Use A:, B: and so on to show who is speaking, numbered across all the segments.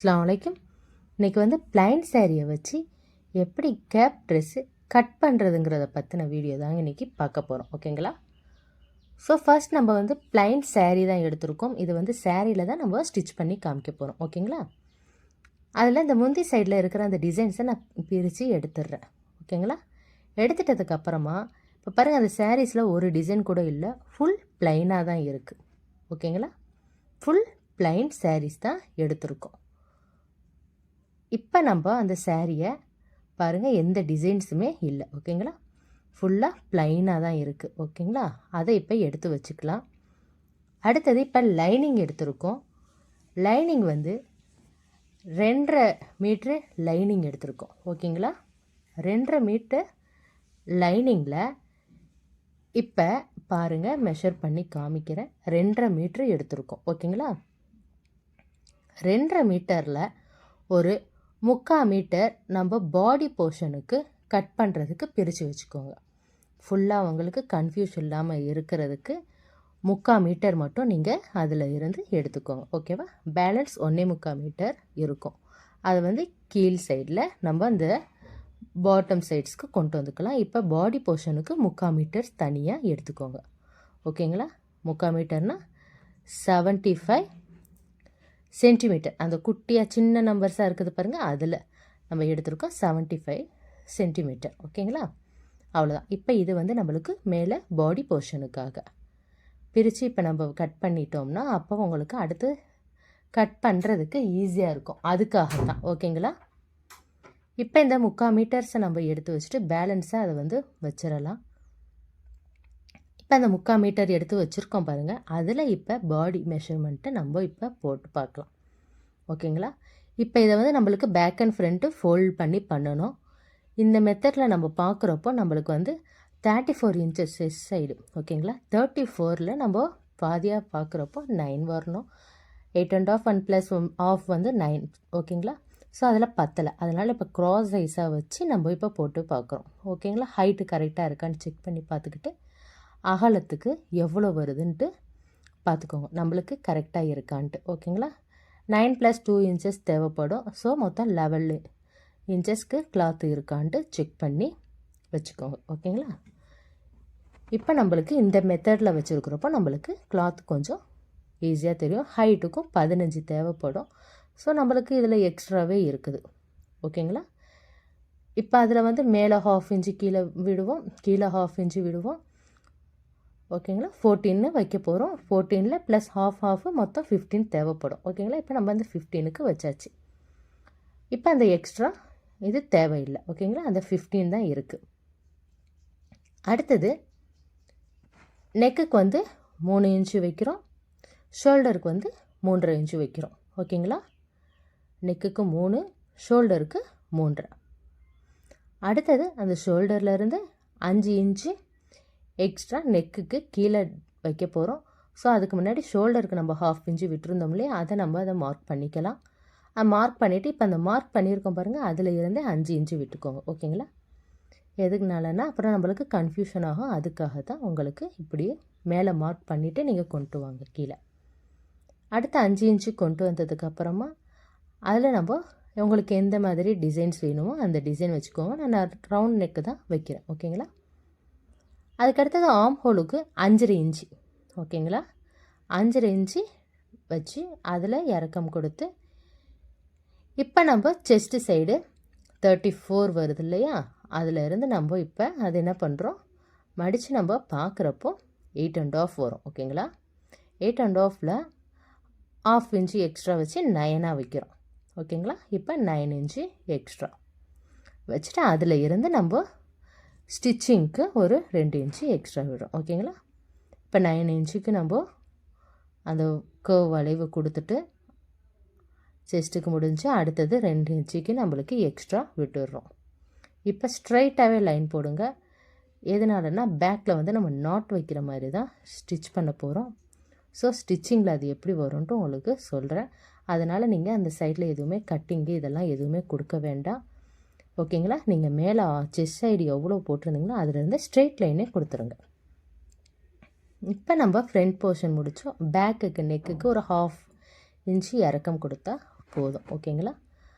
A: அஸ்ஸலாமு அலைக்கும். இன்றைக்கி வந்து பிளைன் சாரியை வச்சு எப்படி கேப் ட்ரெஸ்ஸு கட் பண்ணுறதுங்கிறத பற்றின வீடியோ தாங்க இன்றைக்கி பார்க்க போகிறோம். ஓகேங்களா? ஸோ ஃபர்ஸ்ட் நம்ம வந்து பிளைன் சாரீ தான் எடுத்திருக்கோம். இது வந்து சாரியில் தான் நம்ம ஸ்டிச் பண்ணி காமிக்க போகிறோம். ஓகேங்களா? அதில் இந்த முந்தி சைடில் இருக்கிற அந்த டிசைன்ஸை நான் பிரித்து எடுத்துடுறேன். ஓகேங்களா? எடுத்துட்டதுக்கப்புறமா இப்போ பாருங்கள், அந்த சாரீஸில் ஒரு டிசைன் கூட இல்லை, ஃபுல் பிளைனாக தான் இருக்குது. ஓகேங்களா? ஃபுல் பிளைன் சாரீஸ் தான் எடுத்திருக்கோம். இப்போ நம்ம அந்த சாரியை பாருங்கள், எந்த டிசைன்ஸுமே இல்லை. ஓகேங்களா? ஃபுல்லாக ப்ளைனாக தான் இருக்குது. ஓகேங்களா? அதை இப்போ எடுத்து வச்சுக்கலாம். அடுத்தது இப்போ லைனிங் எடுத்திருக்கோம். லைனிங் வந்து 2.5 மீட்ரு லைனிங் எடுத்திருக்கோம். ஓகேங்களா? 2.5 மீட்டர் லைனிங்கில் இப்போ பாருங்கள், மெஷர் பண்ணி காமிக்கிறேன். 2.5 மீட்ரு எடுத்திருக்கோம். ஓகேங்களா? 2.5 மீட்டரில் ஒரு 3/4 மீட்டர் நம்ம பாடி போர்ஷனுக்கு கட் பண்ணுறதுக்கு பிரித்து வச்சுக்கோங்க. ஃபுல்லாக உங்களுக்கு கன்ஃபியூஸ் இல்லாமல் இருக்கிறதுக்கு 3/4 மீட்டர் மட்டும் நீங்கள் அதில் இருந்து எடுத்துக்கோங்க. ஓகேவா? பேலன்ஸ் 1.25 மீட்டர் இருக்கும். அது வந்து கீழ் சைடில் நம்ம அந்த பாட்டம் சைட்ஸ்க்கு கொண்டு வந்துக்கலாம். இப்போ பாடி போர்ஷனுக்கு 3/4 மீட்டர் தனியாக எடுத்துக்கோங்க. ஓகேங்களா? 3/4 மீட்டர்னால் 75 சென்டிமீட்டர். அந்த குட்டியாக சின்ன நம்பர்ஸாக இருக்குது பாருங்கள், அதில் நம்ம எடுத்துருக்கோம் 75 சென்டிமீட்டர். ஓகேங்களா? அவ்வளோதான். இப்போ இது வந்து நம்மளுக்கு மேலே பாடி போர்ஷனுக்காக பிரித்து இப்போ நம்ம கட் பண்ணிட்டோம்னா அப்போ உங்களுக்கு அடுத்து கட் பண்ணுறதுக்கு ஈஸியாக இருக்கும். அதுக்காக தான். ஓகேங்களா? இப்போ இந்த 3/4 மீட்டர்ஸை நம்ம எடுத்து வச்சுட்டு பேலன்ஸை அதை வந்து வச்சிடலாம். இப்போ அந்த 3/4 மீட்டர் எடுத்து வச்சுருக்கோம் பாருங்கள், அதில் இப்போ பாடி மெஷர்மெண்ட்டை நம்ம இப்போ போட்டு பார்க்கலாம். ஓகேங்களா? இப்போ இதை வந்து நம்மளுக்கு பேக் அண்ட் ஃப்ரண்ட்டு ஃபோல்ட் பண்ணி பண்ணணும். இந்த மெத்தடில் நம்ம பார்க்குறப்போ நம்மளுக்கு வந்து 34 இன்ச்சஸ் சைடு. ஓகேங்களா? 34ல் நம்ம பாதியாக பார்க்குறப்போ 9 வரணும். 8.5 அண்ட் ப்ளஸ் ஆஃப் வந்து 9. ஓகேங்களா? ஸோ அதில் பத்தலை. அதனால் இப்போ க்ராஸ் சைஸாக வச்சு நம்ம இப்போ போட்டு பார்க்குறோம். ஓகேங்களா? ஹைட்டு கரெக்டாக இருக்கான்னு செக் பண்ணி பார்த்துக்கிட்டு அகலத்துக்கு எவ்வளோ வருதுன்ட்டு பார்த்துக்கோங்க, நம்மளுக்கு கரெக்டாக இருக்கான்ட்டு. ஓகேங்களா? 9 + 2 இன்ச்சஸ் தேவைப்படும். ஸோ மொத்தம் 11 இன்ச்சஸ்க்கு கிளாத் இருக்கான்ட்டு செக் பண்ணி வச்சுக்கோங்க. ஓகேங்களா? இப்போ நம்மளுக்கு இந்த மெத்தடில் வச்சுருக்கிறப்போ நம்மளுக்கு கிளாத் கொஞ்சம் ஈஸியாக தெரியும். ஹைட்டுக்கும் 15 தேவைப்படும். ஸோ நம்மளுக்கு இதில் எக்ஸ்ட்ராவே இருக்குது. ஓகேங்களா? இப்போ அதில் வந்து மேலே 1/2 இன்ச்சு கீழே விடுவோம், கீழே 1/2 இன்ச்சு விடுவோம். ஓகேங்களா? 14 வைக்க போகிறோம். 14ல் ப்ளஸ் ஹாஃப் மொத்தம் 15 தேவைப்படும். ஓகேங்களா? இப்போ நம்ம அந்த 15க்கு வச்சாச்சு. இப்போ அந்த எக்ஸ்ட்ரா இது தேவையில்லை. ஓகேங்களா? அந்த 15 தான் இருக்குது. அடுத்தது நெக்குக்கு வந்து 3 இன்ச்சு வைக்கிறோம், ஷோல்டருக்கு வந்து 3.5 இன்ச்சு வைக்கிறோம். ஓகேங்களா? நெக்குக்கு 3, ஷோல்டருக்கு 3.5. அடுத்தது அந்த ஷோல்டர்லேருந்து 5 இன்ச்சு எக்ஸ்ட்ரா நெக்குக்கு கீழே வைக்க போகிறோம். ஸோ அதுக்கு முன்னாடி ஷோல்டருக்கு நம்ம 1/2 இன்ச்சு விட்டுருந்தோம் இல்லையா, அதை மார்க் பண்ணிக்கலாம். மார்க் பண்ணிவிட்டு இப்போ அந்த மார்க் பண்ணியிருக்கோம் பாருங்கள், அதில் இருந்து 5 இன்ச்சு விட்டுக்கோங்க. ஓகேங்களா? எதுக்குனாலன்னா அப்புறம் நம்மளுக்கு கன்ஃபியூஷன் ஆகும். அதுக்காக தான் உங்களுக்கு இப்படியே மேலே மார்க் பண்ணிவிட்டு நீங்கள் கொண்டு வாங்க கீழே. அடுத்து 5 இன்ச்சு கொண்டு வந்ததுக்கப்புறமா அதில் நம்ம உங்களுக்கு எந்த மாதிரி டிசைன்ஸ் வேணுமோ அந்த டிசைன் வச்சுக்கோங்க. நான் ரவுண்ட் நெக்கு தான் வைக்கிறேன். ஓகேங்களா? அதுக்கடுத்தது ஆர்ம் ஹோலுக்கு 5.5 இன்ச்சு. ஓகேங்களா? 5.5 இன்ச்சு வச்சு அதில் இறக்கம் கொடுத்து இப்போ நம்ம செஸ்ட்டு சைடு 34 வருது இல்லையா, அதில் இருந்து நம்ம இப்போ அது என்ன பண்ணுறோம், மடித்து நம்ம பார்க்குறப்போ 8.5 வரும். ஓகேங்களா? 8.5ல் 1/2 இன்ச்சு எக்ஸ்ட்ரா வச்சு 9ஆக வைக்கிறோம். ஓகேங்களா? இப்போ 9 இன்ச்சு எக்ஸ்ட்ரா வச்சுட்டு அதில் இருந்து நம்ம ஸ்டிச்சிங்க்கு ஒரு 2 இன்ச்சு எக்ஸ்ட்ரா விடுறோம். ஓகேங்களா? இப்போ 9 இன்ச்சுக்கு நம்ம அந்த கர்வ் வளைவு கொடுத்துட்டு செஸ்ட்டுக்கு முடிஞ்சு அடுத்தது 2 இன்ச்சுக்கு நம்மளுக்கு எக்ஸ்ட்ரா விட்டுடுறோம். இப்போ ஸ்ட்ரைட்டாகவே லைன் போடுங்க. எதனாலன்னா பேக்கில் வந்து நம்ம நாட் வைக்கிற மாதிரி தான் ஸ்டிச் பண்ண போகிறோம். ஸோ ஸ்டிச்சிங்கில் அது எப்படி வரும்ன்ட்டு உங்களுக்கு சொல்கிறேன். அதனால் நீங்கள் அந்த சைடில் எதுவுமே கட்டிங்கு இதெல்லாம் எதுவுமே கொடுக்க வேண்டாம். ஓகேங்களா? நீங்கள் மேலே செஸ்ட் சைடு எவ்வளோ போட்டிருந்தீங்களோ அதிலேருந்து ஸ்ட்ரெயிட் லைனே கொடுத்துருங்க. இப்போ நம்ம ஃப்ரண்ட் போர்ஷன் முடித்தோம். பேக்குக்கு நெக்குக்கு ஒரு 1/2 இன்ச்சு இறக்கம் கொடுத்தா போதும். ஓகேங்களா?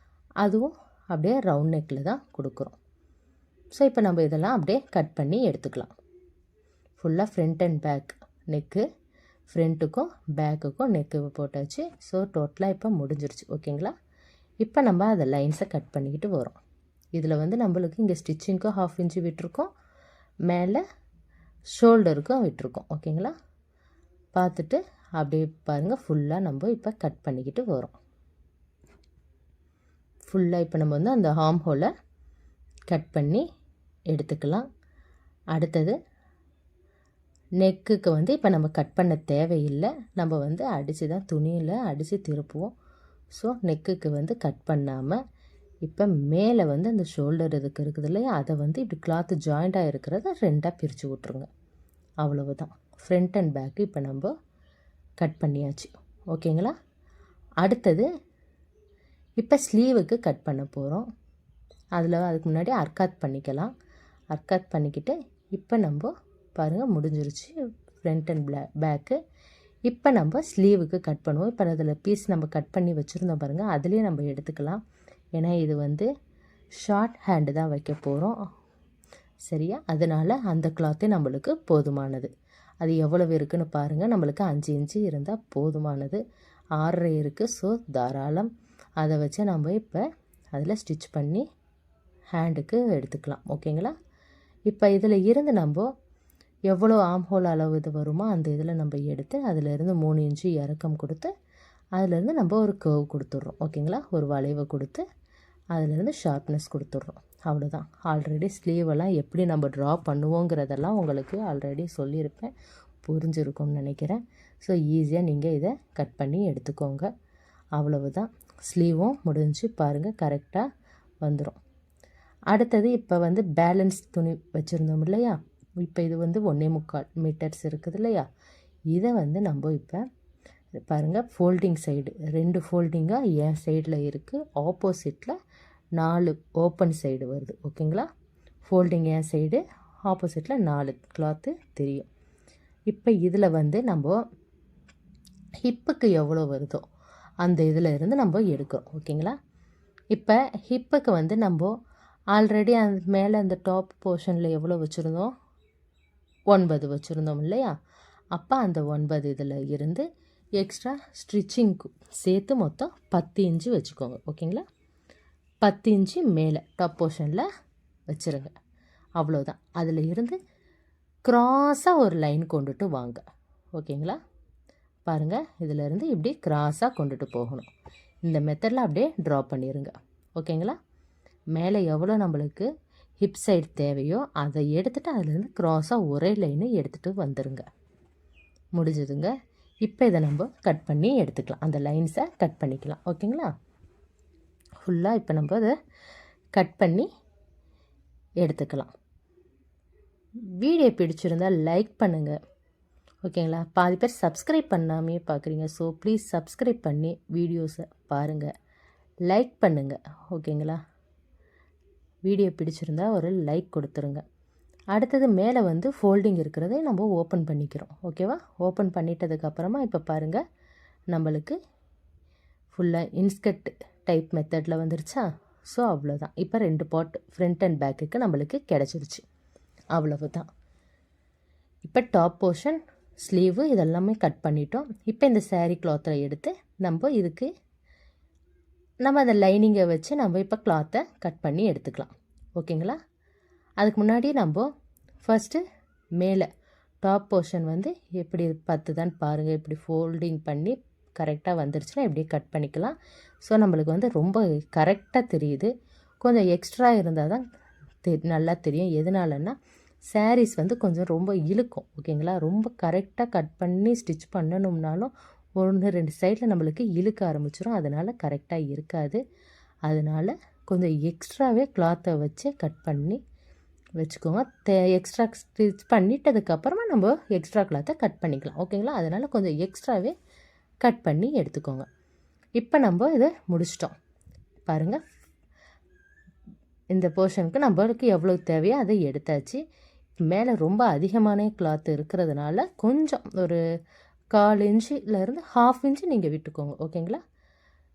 A: அதுவும் அப்படியே ரவுண்ட் நெக்கில் தான் கொடுக்குறோம். ஸோ இப்போ நம்ம இதெல்லாம் அப்படியே கட் பண்ணி எடுத்துக்கலாம். ஃபுல்லாக ஃப்ரண்ட் அண்ட் பேக் நெக்கு, ஃப்ரண்ட்டுக்கும் பேக்குக்கும் நெக்கு போட்டாச்சு. ஸோ டோட்டலாக இப்போ முடிஞ்சிருச்சு. ஓகேங்களா? இப்போ நம்ம அதை லைன்ஸை கட் பண்ணிக்கிட்டு வரோம். இதில் வந்து நம்மளுக்கு இங்கே ஸ்டிச்சிங்க்கும் 1/2 இன்ச்சு விட்டுருக்கோம், மேலே ஷோல்டருக்கும் விட்டுருக்கோம். ஓகேங்களா? பார்த்துட்டு அப்படியே பாருங்கள், ஃபுல்லாக நம்ம இப்போ கட் பண்ணிக்கிட்டு வரோம். ஃபுல்லாக இப்போ நம்ம வந்து அந்த ஆர்ம் ஹோலை கட் பண்ணி எடுத்துக்கலாம். அடுத்தது நெக்குக்கு வந்து இப்போ நம்ம கட் பண்ண தேவையில்லை, நம்ம வந்து அடித்து தான் துணியில் அடித்து திருப்புவோம். ஸோ நெக்குக்கு வந்து கட் பண்ணாமல் இப்போ மேலே வந்து அந்த ஷோல்டர் இதுக்கு இருக்குது இல்லையா, அதை வந்து இப்படி கிளாத்து ஜாயிண்டாக இருக்கிறத 2ஆக பிரித்து விட்ருங்க. அவ்வளவுதான். ஃப்ரண்ட் அண்ட் பேக்கு இப்போ நம்ம கட் பண்ணியாச்சு. ஓகேங்களா? அடுத்தது இப்போ ஸ்லீவுக்கு கட் பண்ண போகிறோம். அதுக்கு முன்னாடி அர்க்காத் பண்ணிக்கலாம். அர்க்காத் பண்ணிக்கிட்டு இப்போ நம்ம பாருங்கள் முடிஞ்சிருச்சு ஃப்ரண்ட் அண்ட் பேக்கு. இப்போ நம்ம ஸ்லீவுக்கு கட் பண்ணுவோம். இப்போ அதில் பீஸ் நம்ம கட் பண்ணி வச்சுருந்தோம் பாருங்கள், அதுலேயே நம்ம எடுத்துக்கலாம். ஏன்னா இது வந்து ஷார்ட் ஹேண்டு தான் வைக்க போகிறோம். சரியா? அதனால் அந்த கிளாத்தே நம்மளுக்கு போதுமானது. அது எவ்வளவு இருக்குதுன்னு பாருங்கள். நம்மளுக்கு 5 இன்ச்சு இருந்தால் போதுமானது. 6.5 இருக்குது. ஸோ தாராளம். அதை வச்சு நம்ம இப்போ அதில் ஸ்டிச் பண்ணி ஹேண்டுக்கு எடுத்துக்கலாம். ஓகேங்களா? இப்போ இதில் இருந்து நம்ம எவ்வளோ ஆர்ம் ஹோல் அளவு இது வருமோ அந்த இதில் நம்ம எடுத்து அதிலேருந்து 3 இன்ச்சு இறக்கம் கொடுத்து அதிலேருந்து நம்ம ஒரு கர்வ் கொடுத்துட்றோம். ஓகேங்களா? ஒரு வளைவை கொடுத்து அதிலேருந்து ஷார்ப்னஸ் கொடுத்துட்றோம். அவ்வளோதான். ஆல்ரெடி ஸ்லீவெல்லாம் எப்படி நம்ம ட்ரா பண்ணுவோங்கிறதெல்லாம் உங்களுக்கு ஆல்ரெடி சொல்லியிருப்பேன், புரிஞ்சிருக்கும்னு நினைக்கிறேன். ஸோ ஈஸியாக நீங்கள் இதை கட் பண்ணி எடுத்துக்கோங்க. அவ்வளவுதான். ஸ்லீவும் முடிஞ்சு பாருங்கள், கரெக்டாக வந்துடும். அடுத்தது இப்போ வந்து பேலன்ஸ் துணி வச்சுருந்தோம் இல்லையா, இப்போ இது வந்து 1.25 மீட்டர்ஸ் இருக்குது இல்லையா, இதை வந்து நம்ம இப்போ பாருங்கள் ஃபோல்டிங் சைடு 2 ஃபோல்டிங்காக என் சைடில் இருக்குது, ஆப்போசிட்டில் 4 ஓப்பன் சைடு வருது. ஓகேங்களா? ஃபோல்டிங் என் சைடு, ஆப்போசிட்டில் 4 கிளாத்து தெரியும். இப்போ இதில் வந்து நம்ம ஹிப்புக்கு எவ்வளோ வருதோ அந்த இதில் இருந்து நம்ம எடுக்கிறோம். ஓகேங்களா? இப்போ ஹிப்புக்கு வந்து நம்ம ஆல்ரெடி அந்த மேலே அந்த டாப் போர்ஷனில் எவ்வளோ வச்சுருந்தோம், 9 வச்சுருந்தோம் இல்லையா, அப்போ அந்த 9 இதில் இருந்து எக்ஸ்ட்ரா ஸ்டிச்சிங்க்கு சேர்த்து மொத்தம் 10 இன்ச்சு வச்சுக்கோங்க. ஓகேங்களா? 10 இன்ச்சு மேலே டாப் போர்ஷனில் வச்சுருங்க. அவ்வளோதான். அதில் இருந்து க்ராஸாக ஒரு லைன் கொண்டுட்டு வாங்க. ஓகேங்களா? பாருங்கள், இதிலேருந்து இப்படி க்ராஸாக கொண்டுட்டு போகணும். இந்த மெத்தடில் அப்படியே ட்ரா பண்ணிடுங்க. ஓகேங்களா? மேலே எவ்வளோ நம்மளுக்கு ஹிப் சைடு தேவையோ அதை எடுத்துகிட்டு அதிலேருந்து க்ராஸாக ஒரே லைனு எடுத்துகிட்டு வந்துடுங்க. முடிஞ்சதுங்க. இப்போ இதை நம்ம கட் பண்ணி எடுத்துக்கலாம். அந்த லைன்ஸை கட் பண்ணிக்கலாம். ஓகேங்களா? ஃபுல்லாக இப்போ நம்ம அதை கட் பண்ணி எடுத்துக்கலாம். வீடியோ பிடிச்சிருந்தால் லைக் பண்ணுங்கள். ஓகேங்களா? பாதி பேர் சப்ஸ்கிரைப் பண்ணாமே பார்க்குறீங்க. ஸோ ப்ளீஸ் சப்ஸ்கிரைப் பண்ணி வீடியோஸை பாருங்கள், லைக் பண்ணுங்கள். ஓகேங்களா? வீடியோ பிடிச்சிருந்தால் ஒரு லைக் கொடுத்துருங்க. அடுத்தது மேலே வந்து ஃபோல்டிங் இருக்கிறதை நம்ம ஓப்பன் பண்ணிக்கிறோம். ஓகேவா? ஓப்பன் பண்ணிட்டதுக்கப்புறமா இப்போ பாருங்கள், நம்மளுக்கு ஃபுல்லாக இன்ஸ்கர்ட் டைப் மெத்தடில் வந்துருச்சா. ஸோ அவ்வளோதான். இப்போ 2 பார்ட் ஃப்ரண்ட் அண்ட் பேக்குக்கு நம்மளுக்கு கிடச்சிருச்சு. அவ்வளவு தான். இப்போ டாப் போர்ஷன், ஸ்லீவு இதெல்லாமே கட் பண்ணிட்டோம். இப்போ இந்த saree கிளாத்தில் எடுத்து நம்ம இதுக்கு நம்ம அந்த லைனிங்கை வச்சு நம்ம இப்போ கிளாத்தை கட் பண்ணி எடுத்துக்கலாம். ஓகேங்களா? அதுக்கு முன்னாடி நம்ம ஃபஸ்ட்டு மேலே டாப் போர்ஷன் வந்து எப்படி பத்துதான்னு பாருங்கள். இப்படி ஃபோல்டிங் பண்ணி கரெக்டாக வந்துருச்சுன்னா இப்படியே கட் பண்ணிக்கலாம். ஸோ நம்மளுக்கு வந்து ரொம்ப கரெக்டாக தெரியுது. கொஞ்சம் எக்ஸ்ட்ரா இருந்தால் தான் நல்லா தெரியும். எதனாலன்னா சாரீஸ் வந்து கொஞ்சம் ரொம்ப இழுக்கும். ஓகேங்களா? ரொம்ப கரெக்டாக கட் பண்ணி ஸ்டிச் பண்ணணும்னாலும் 1-2 சைடில் நம்மளுக்கு இழுக்க ஆரம்பிச்சிடும். அதனால் கரெக்டாக இருக்காது. அதனால் கொஞ்சம் எக்ஸ்ட்ராவே கிளாத்தை வச்சு கட் பண்ணி வச்சுக்கோங்க. எக்ஸ்ட்ரா ஸ்டிச் பண்ணிட்டதுக்கப்புறமா நம்ம எக்ஸ்ட்ரா கிளாத்தை கட் பண்ணிக்கலாம். ஓகேங்களா? அதனால் கொஞ்சம் எக்ஸ்ட்ராவே கட் பண்ணி எடுத்துக்கோங்க. இப்போ நம்ம இதை முடிச்சிட்டோம். பாருங்கள், இந்த போர்ஷனுக்கு நம்மளுக்கு எவ்வளோ தேவையோ அதை எடுத்தாச்சு. மேலே ரொம்ப அதிகமான கிளாத் இருக்கிறதுனால கொஞ்சம் ஒரு 1/4 இன்ச்சிலேருந்து 1/2 இன்ச்சு நீங்கள் விட்டுக்கோங்க. ஓகேங்களா?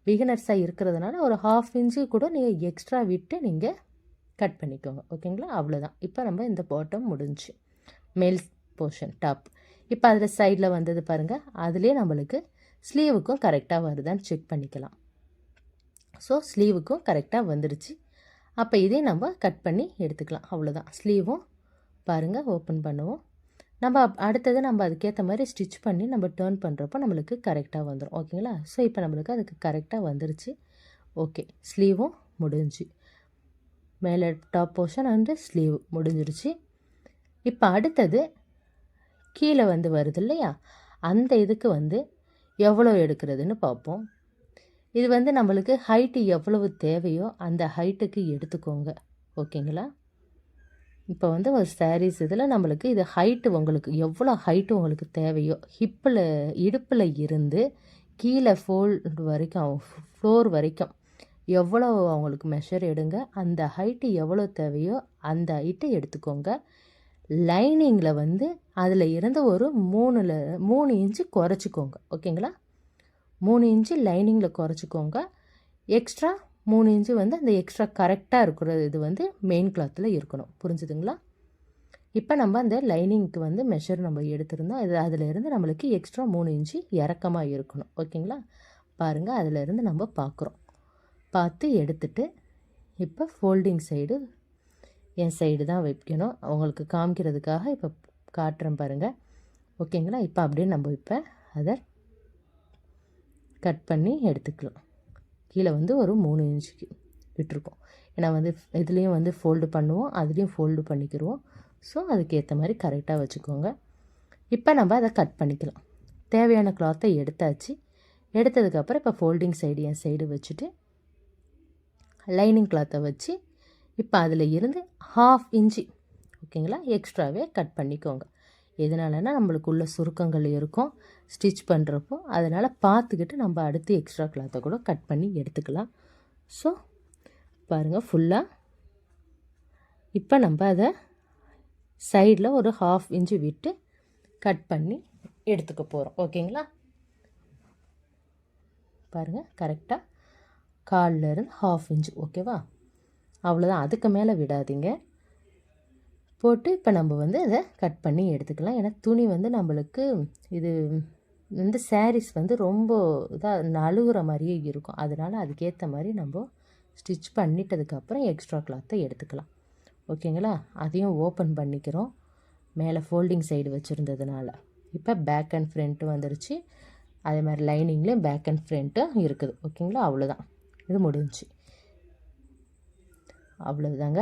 A: பிகினர்ஸாக இருக்கிறதுனால ஒரு 1/2 இன்ச்சு கூட நீங்கள் எக்ஸ்ட்ரா விட்டு நீங்கள் கட் பண்ணிக்கோங்க. ஓகேங்களா? அவ்வளோதான். இப்போ நம்ம இந்த பாட்டம் முடிஞ்சு மேல் போர்ஷன் டாப். இப்போ அதில் சைடில் வந்தது பாருங்கள், அதுலேயே நம்மளுக்கு ஸ்லீவுக்கும் கரெக்டாக வருதான்னு செக் பண்ணிக்கலாம். ஸோ ஸ்லீவுக்கும் கரெக்டாக வந்துடுச்சு. அப்போ இதே நம்ம கட் பண்ணி எடுத்துக்கலாம். அவ்வளோதான். ஸ்லீவும் பாருங்கள் ஓப்பன் பண்ணுவோம். நம்ம அடுத்தது நம்ம அதுக்கேற்ற மாதிரி ஸ்டிச் பண்ணி நம்ம டேர்ன் பண்ணுறப்போ நம்மளுக்கு கரெக்டாக வந்துடும். ஓகேங்களா? ஸோ இப்போ நம்மளுக்கு அதுக்கு கரெக்டாக வந்துருச்சு. ஓகே, ஸ்லீவும் முடிஞ்சு, மேலே டாப் போர்ஷன் அண்டு ஸ்லீவ் முடிஞ்சிருச்சு. இப்போ அடுத்தது கீழே வந்து வருது இல்லையா, அந்த இதுக்கு வந்து எவ்வளோ எடுக்கிறதுன்னு பார்ப்போம். இது வந்து நம்மளுக்கு ஹைட்டு எவ்வளவு தேவையோ அந்த ஹைட்டுக்கு எடுத்துக்கோங்க. ஓகேங்களா? இப்போ வந்து ஒரு சாரீஸ் இதில் நம்மளுக்கு இது ஹைட்டு உங்களுக்கு எவ்வளோ ஹைட்டு உங்களுக்கு தேவையோ, ஹிப்பில் இடுப்பில் இருந்து கீழே ஃபோல்டு வரைக்கும் ஃப்ளோர் வரைக்கும் எவ்வளோ அவங்களுக்கு மெஷர் எடுங்க. அந்த ஹைட்டு எவ்வளோ தேவையோ அந்த ஹைட்டை எடுத்துக்கோங்க. லைனிங்கில் வந்து அதில் இருந்து ஒரு 3 இன்ச்சு குறைச்சிக்கோங்க. ஓகேங்களா? 3 இன்ச்சு லைனிங்கில் குறைச்சிக்கோங்க. எக்ஸ்ட்ரா 3 இன்ச்சு வந்து அந்த எக்ஸ்ட்ரா கரெக்டாக இருக்கிறது இது வந்து மெயின் கிளாத்தில் இருக்கணும். புரிஞ்சுதுங்களா? இப்போ நம்ம அந்த லைனிங்க்கு வந்து மெஷர் நம்ம எடுத்திருந்தோம். இது அதிலேருந்து நம்மளுக்கு எக்ஸ்ட்ரா 3 இன்ச்சு இறக்கமாக இருக்கணும். ஓகேங்களா? பாருங்கள், அதிலேருந்து நம்ம பார்க்குறோம். பார்த்து எடுத்துட்டு இப்போ ஃபோல்டிங் சைடு என் சைடு தான் வைக்கணும். அவங்களுக்கு காமிக்கிறதுக்காக இப்போ காட்டுறேன் பாருங்கள். ஓகேங்களா? இப்போ அப்படியே நம்ம இப்போ அதை கட் பண்ணி எடுத்துக்கலாம். கீழே வந்து ஒரு 3 இன்ச்சுக்கு விட்டுருக்கோம். ஏன்னா வந்து இதுலேயும் வந்து ஃபோல்டு பண்ணுவோம், அதுலேயும் ஃபோல்டு பண்ணிக்கிடுவோம். ஸோ அதுக்கேற்ற மாதிரி கரெக்டாக வச்சுக்கோங்க. இப்போ நம்ம அதை கட் பண்ணிக்கலாம். தேவையான கிளாத்தை எடுத்தாச்சு. எடுத்ததுக்கப்புறம் இப்போ ஃபோல்டிங் சைடு என் சைடு வச்சுட்டு லைனிங் கிளாத்தை வச்சு இப்போ அதில் இருந்து 1/2 இன்ச்சு ஓகேங்களா எக்ஸ்ட்ராவே கட் பண்ணிக்கோங்க. எதனாலனா நம்மளுக்குள்ள சுருக்கங்கள் இருக்கும் ஸ்டிச் பண்ணுறப்போ, அதனால் பார்த்துக்கிட்டு நம்ம அடுத்து எக்ஸ்ட்ரா கிளாத்தை கூட கட் பண்ணி எடுத்துக்கலாம். ஸோ பாருங்கள் ஃபுல்லாக இப்போ நம்ம அதை சைடில் ஒரு 1/2 இன்ச்சு விட்டு கட் பண்ணி எடுத்துக்க போகிறோம். ஓகேங்களா? பாருங்கள் கரெக்டாக கால்லேருந்து 1/2 இன்ச்சு. ஓகேவா? அவ்வளோதான். அதுக்கு மேலே விடாதீங்க. போட்டு இப்போ நம்ம வந்து அதை கட் பண்ணி எடுத்துக்கலாம். ஏன்னா துணி வந்து நம்மளுக்கு இது வந்து சாரீஸ் வந்து ரொம்ப இதாக நழுவுற மாதிரியே இருக்கும். அதனால் அதுக்கேற்ற மாதிரி நம்ம ஸ்டிச் பண்ணிட்டதுக்கப்புறம் எக்ஸ்ட்ரா கிளாத்தை எடுத்துக்கலாம். ஓகேங்களா? அதையும் ஓப்பன் பண்ணிக்கிறோம் மேலே ஃபோல்டிங் சைடு வச்சுருந்ததுனால. இப்போ பேக் அண்ட் ஃப்ரண்ட்டு வந்துருச்சு. அதே மாதிரி லைனிங்லேயும் பேக் அண்ட் ஃப்ரண்ட்டும் இருக்குது. ஓகேங்களா? அவ்வளோதான். இது முடிஞ்சு. அவ்வளோதாங்க.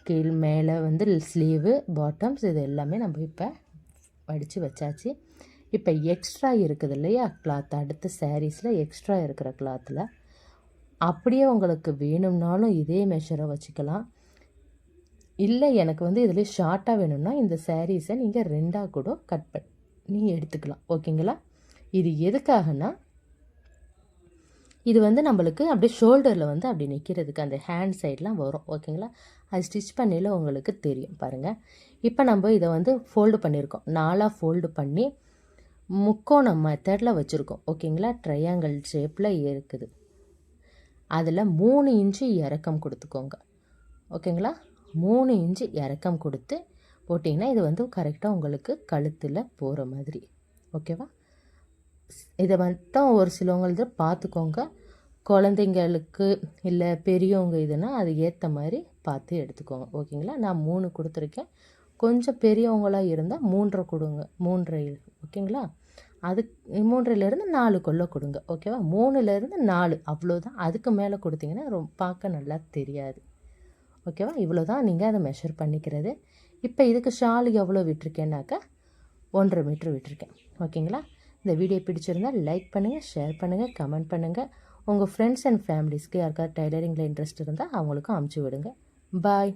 A: கீழ் மேலே வந்து ஸ்லீவு பாட்டம்ஸ் இது எல்லாமே நம்ம இப்போ படித்து வச்சாச்சு. இப்போ எக்ஸ்ட்ரா இருக்குது இல்லையா கிளாத், அடுத்த சாரீஸில் எக்ஸ்ட்ரா இருக்கிற கிளாத்தில் அப்படியே உங்களுக்கு வேணும்னாலும் இதே மெஷரை வச்சுக்கலாம். இல்லை எனக்கு வந்து இதில் ஷார்ட்டாக வேணும்னா இந்த சாரீஸை நீங்கள் 2ஆக கூட கட் பண்ணி எடுத்துக்கலாம். ஓகேங்களா? இது எதுக்காகனா இது வந்து நம்மளுக்கு அப்படியே ஷோல்டரில் வந்து அப்படி நிற்கிறதுக்கு அந்த ஹேண்ட் சைட்லாம் வரும். ஓகேங்களா? அது ஸ்டிச் பண்ணையில் உங்களுக்கு தெரியும் பாருங்கள். இப்போ நம்ம இதை வந்து ஃபோல்டு பண்ணியிருக்கோம். 4ஆக ஃபோல்டு பண்ணி முக்கோணம் மெத்தடில் வச்சுருக்கோம். ஓகேங்களா? ட்ரையாங்கிள் ஷேப்பில் இருக்குது. அதில் 3 இன்ச்சு இறக்கம் கொடுத்துக்கோங்க. ஓகேங்களா? 3 இன்ச்சு இறக்கம் கொடுத்து போட்டிங்கன்னா இது வந்து கரெக்டாக உங்களுக்கு கழுத்தில் போகிற மாதிரி. ஓகேவா? இதை மட்டும் ஒரு சிலவங்களது பார்த்துக்கோங்க. குழந்தைங்களுக்கு இல்லை பெரியவங்க இதுனா அது ஏற்ற மாதிரி பார்த்து எடுத்துக்கோங்க. ஓகேங்களா? நான் 3 கொடுத்துருக்கேன். கொஞ்சம் பெரியவங்களாக இருந்தால் 3.5 கொடுங்க. 3.5 ஓகேங்களா? அது 3லேருந்து 4 கொடுங்க. ஓகேவா? 3லேருந்து 4 அவ்வளோதான். அதுக்கு மேலே கொடுத்தீங்கன்னா ரொம்ப பார்க்க நல்லா தெரியாது. ஓகேவா? இவ்வளோ தான் நீங்கள் அதை மெஷர் பண்ணிக்கிறது. இப்போ இதுக்கு ஷால் எவ்வளோ விட்டுருக்கேன்னாக்கா 1.5 மீட்ரு விட்டுருக்கேன். ஓகேங்களா? இந்த வீடியோ பிடிச்சிருந்தால் லைக் பண்ணுங்கள், ஷேர் பண்ணுங்கள், கமெண்ட் பண்ணுங்கள். உங்கள் ஃப்ரெண்ட்ஸ் அண்ட் ஃபேமிலிஸ்க்கு யாருக்காவது டைலரிங்கில் இன்ட்ரெஸ்ட் இருந்தால் அவங்களுக்கும் அமுச்சு விடுங்க. பாய்.